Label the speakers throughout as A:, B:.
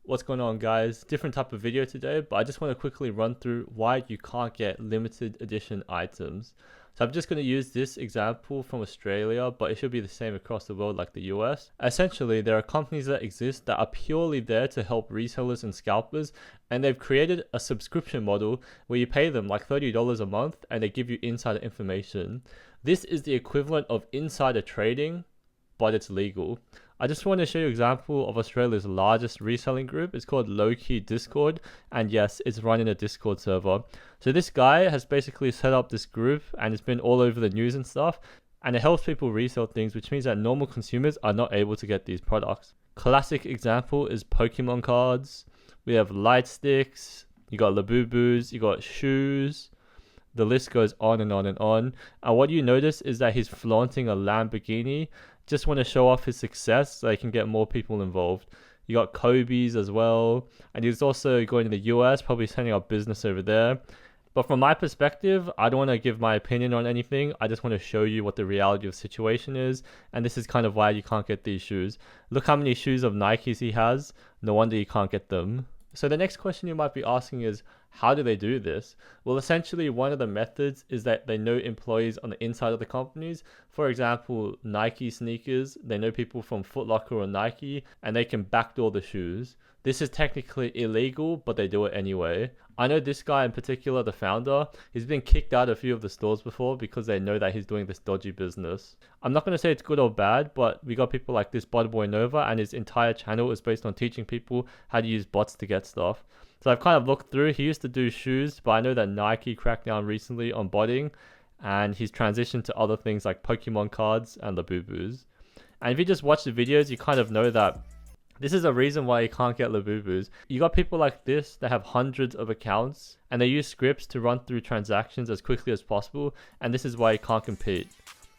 A: What's going on, guys? Different type of video today, but I just want to quickly run through why you can't get limited edition items. So I'm just going to use this example from Australia, but it should be the same across the world like the US. Essentially, there are companies that exist that are purely there to help resellers and scalpers, and they've created a subscription model where you pay them like $30 a month and they give you insider information. This is the equivalent of insider trading, but it's legal. I just want to show you an example of Australia's largest reselling group. It's called Low-Key Discord, and yes, it's run in a Discord server. So this guy has basically set up this group and it's been all over the news and stuff, and it helps people resell things, which means that normal consumers are not able to get these products. Classic example is Pokemon cards. We have light sticks, you got Labubus, you got shoes. The list goes on and on and on. And what you notice is that he's flaunting a Lamborghini. Just want to show off his success so he can get more people involved. You got Kobe's as well. And he's also going to the US, probably setting up business over there. But from my perspective, I don't want to give my opinion on anything. I just want to show you what the reality of the situation is. And this is kind of why you can't get these shoes. Look how many shoes of Nikes he has. No wonder you can't get them. So the next question you might be asking is, how do they do this? Well, essentially one of the methods is that they know employees on the inside of the companies. For example, Nike sneakers, they know people from Foot Locker or Nike, and they can backdoor the shoes. This is technically illegal, but they do it anyway. I know this guy in particular, the founder, he's been kicked out of a few of the stores before because they know that he's doing this dodgy business. I'm not going to say it's good or bad, but we got people like this Boy Nova, and his entire channel is based on teaching people how to use bots to get stuff. So I've kind of looked through. He used to do shoes, but I know that Nike cracked down recently on botting, and he's transitioned to other things like Pokemon cards and Labubus. And if you just watch the videos, you kind of know that this is a reason why you can't get Labubus. You got people like this that have hundreds of accounts, and they use scripts to run through transactions as quickly as possible, and this is why you can't compete.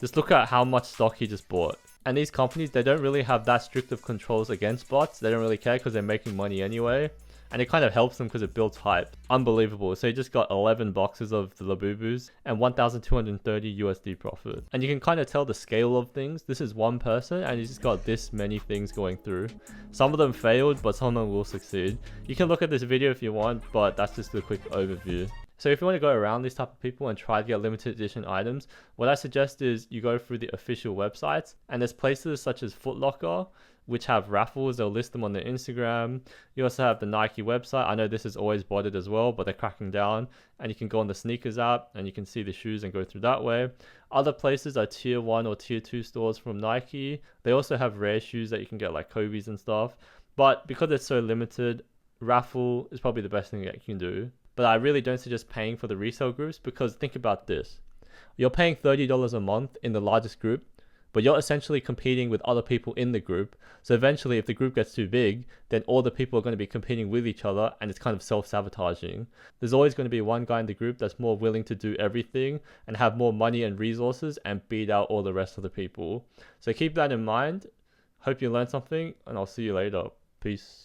A: Just look at how much stock he just bought. And these companies, they don't really have that strict of controls against bots. They don't really care because they're making money anyway. And it kind of helps them because it builds hype. Unbelievable. So he just got 11 boxes of the Labubus and 1,230 USD profit. And you can kind of tell the scale of things. This is one person and he's just got this many things going through. Some of them failed, but some of them will succeed. You can look at this video if you want, but that's just a quick overview. So if you want to go around these type of people and try to get limited edition items, what I suggest is you go through the official websites, and there's places such as Foot Locker, which have raffles. They'll list them on their Instagram. You also have the Nike website. I know this is always botted as well, but they're cracking down, and you can go on the sneakers app and you can see the shoes and go through that way. Other places are tier 1 or tier 2 stores from Nike. They also have rare shoes that you can get like Kobe's and stuff, but because it's so limited, raffle is probably the best thing that you can do. But I really don't suggest paying for the resale groups, because think about this. You're paying $30 a month in the largest group, but you're essentially competing with other people in the group. So eventually, if the group gets too big, then all the people are going to be competing with each other, and it's kind of self-sabotaging. There's always going to be one guy in the group that's more willing to do everything and have more money and resources and beat out all the rest of the people. So keep that in mind. Hope you learned something, and I'll see you later. Peace.